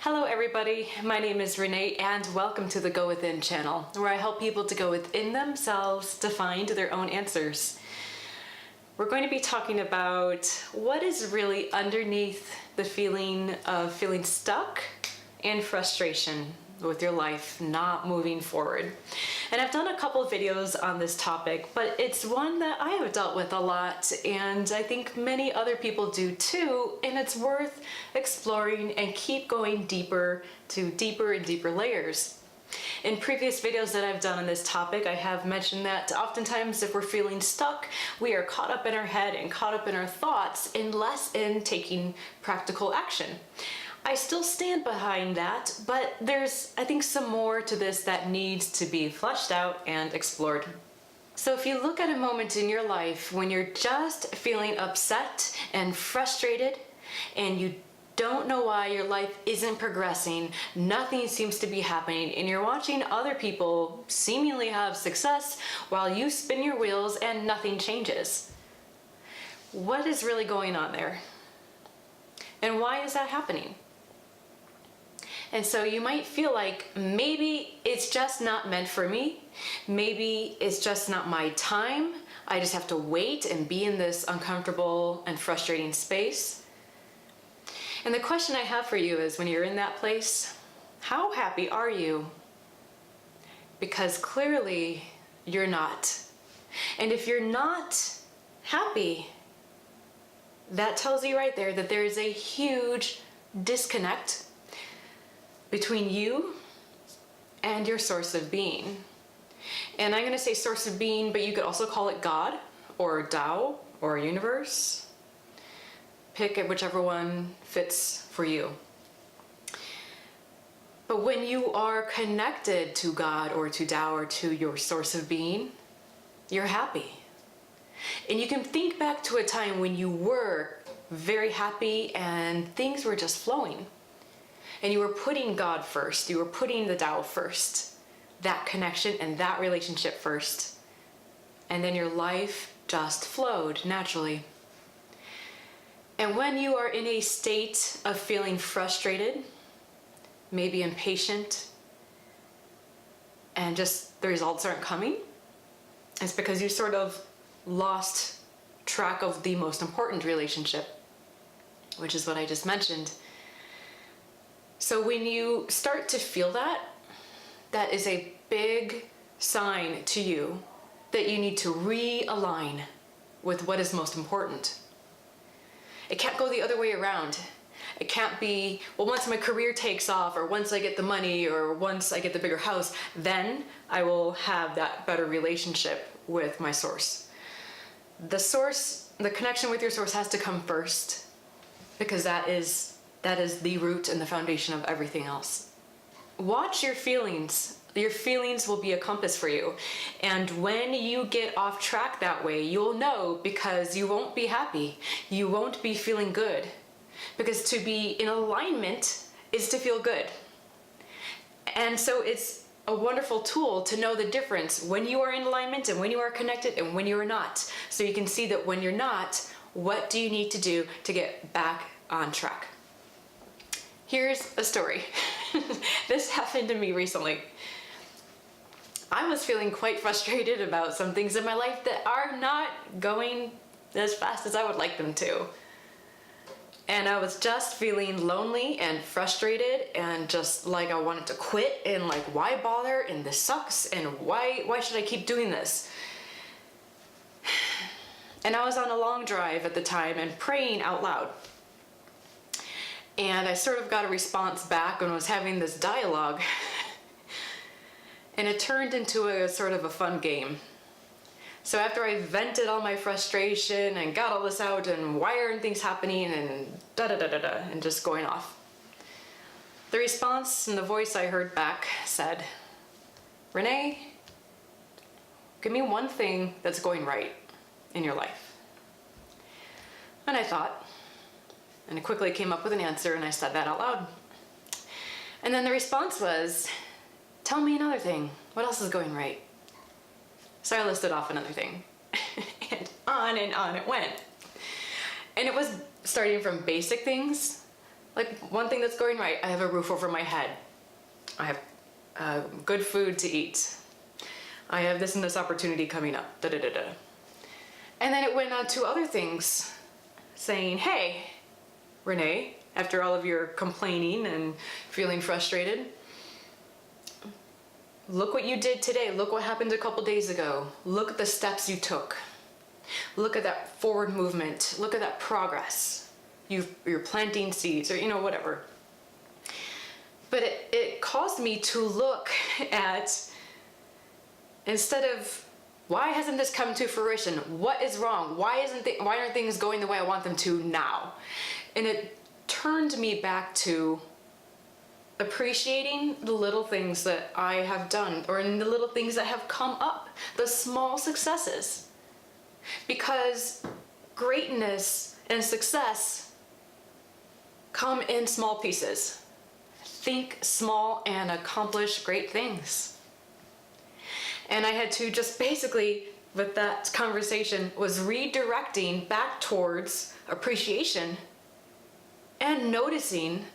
Hello everybody, my name is Renee and welcome to the Go Within channel, where I help people to go within themselves to find their own answers. We're going to be talking about what is really underneath the feeling of feeling stuck and frustration with your life not moving forward. And I've done a couple of videos on this topic, but it's one that I have dealt with a lot, and I think many other people do too, and it's worth exploring and keep going deeper to deeper and deeper layers. In previous videos that I've done on this topic, I have mentioned that oftentimes if we're feeling stuck, we are caught up in our head and caught up in our thoughts and less in taking practical action. I still stand behind that, but there's, I think, some more to this that needs to be fleshed out and explored. So if you look at a moment in your life when you're just feeling upset and frustrated and you don't know why your life isn't progressing, nothing seems to be happening, and you're watching other people seemingly have success while you spin your wheels and nothing changes. What is really going on there? And why is that happening? And so you might feel like maybe it's just not meant for me. Maybe it's just not my time. I just have to wait and be in this uncomfortable and frustrating space. And the question I have for you is, when you're in that place, how happy are you? Because clearly you're not. And if you're not happy, that tells you right there that there is a huge disconnect between you and your source of being. And I'm going to say source of being, but you could also call it God or Tao or universe. Pick it, whichever one fits for you. But when you are connected to God or to Tao or to your source of being, you're happy. And you can think back to a time when you were very happy and things were just flowing. And you were putting God first, you were putting the Tao first, that connection and that relationship first. And then your life just flowed naturally. And when you are in a state of feeling frustrated, maybe impatient, and just the results aren't coming, it's because you sort of lost track of the most important relationship, which is what I just mentioned. So when you start to feel that, that is a big sign to you that you need to realign with what is most important. It can't go the other way around. It can't be, well, once my career takes off, or once I get the money, or once I get the bigger house, then I will have that better relationship with my source. The source, the connection with your source has to come first, because that is the root and the foundation of everything else. Watch your feelings. Your feelings will be a compass for you. And when you get off track that way, you'll know, because you won't be happy. You won't be feeling good. Because to be in alignment is to feel good. And so it's a wonderful tool to know the difference when you are in alignment and when you are connected and when you are not. So you can see that when you're not, what do you need to do to get back on track? Here's a story. This happened to me recently. I was feeling quite frustrated about some things in my life that are not going as fast as I would like them to. And I was just feeling lonely and frustrated and just like I wanted to quit and like, why bother, and this sucks, and why should I keep doing this? And I was on a long drive at the time and praying out loud. And I sort of got a response back when I was having this dialogue. And it turned into a sort of a fun game. So after I vented all my frustration and got all this out and why aren't things happening and da-da-da-da-da and just going off, the response and the voice I heard back said, "Renee, give me one thing that's going right in your life." And I thought, and I quickly came up with an answer, and I said that out loud. And then the response was, "Tell me another thing. What else is going right?" So I listed off another thing. And on it went. And it was starting from basic things Like one thing that's going right, I have a roof over my head. I have good food to eat. I have this and this opportunity coming up. Da da da da. And then it went on to other things, saying, hey, Renee, after all of your complaining and feeling frustrated, look what you did today. Look what happened a couple days ago. Look at the steps you took. Look at that forward movement. Look at that progress. You're planting seeds or, whatever. But it caused me to look at, instead of, why hasn't this come to fruition? What is wrong? Why aren't things going the way I want them to now? And it turned me back to appreciating the little things that I have done, or in the little things that have come up, the small successes. Because greatness and success come in small pieces. Think small and accomplish great things. And I had to just basically, with that conversation, was redirecting back towards appreciation and noticing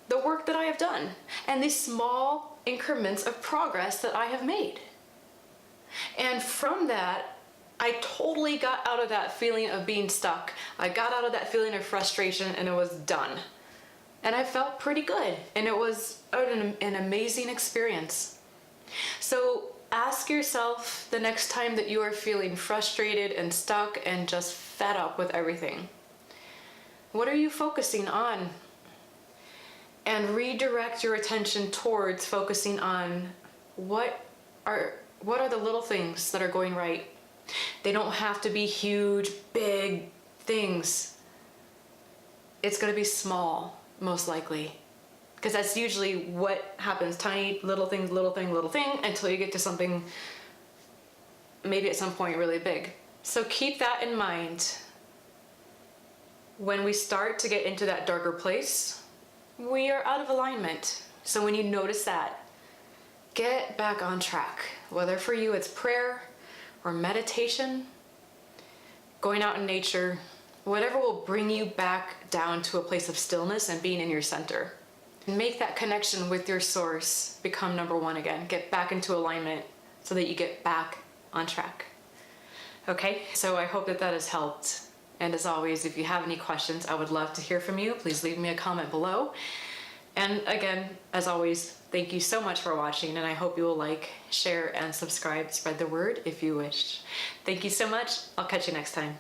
the work that I have done and these small increments of progress that I have made. And from that, I totally got out of that feeling of being stuck. I got out of that feeling of frustration, and it was done. And I felt pretty good, and it was an amazing experience. So ask yourself the next time that you are feeling frustrated and stuck and just fed up with everything, what are you focusing on? And redirect your attention towards focusing on what are the little things that are going right. They don't have to be huge, big things. It's going to be small, most likely. Because that's usually what happens. Tiny little thing, until you get to something maybe at some point really big. So keep that in mind. When we start to get into that darker place, we are out of alignment. So when you notice that, get back on track. Whether for you it's prayer or meditation, going out in nature, whatever will bring you back down to a place of stillness and being in your center. Make that connection with your source become number one again. Get back into alignment so that you get back on track. Okay, so I hope that has helped. And as always, if you have any questions, I would love to hear from you. Please leave me a comment below. And again, as always, thank you so much for watching, and I hope you will like, share, and subscribe. Spread the word if you wish. Thank you so much. I'll catch you next time.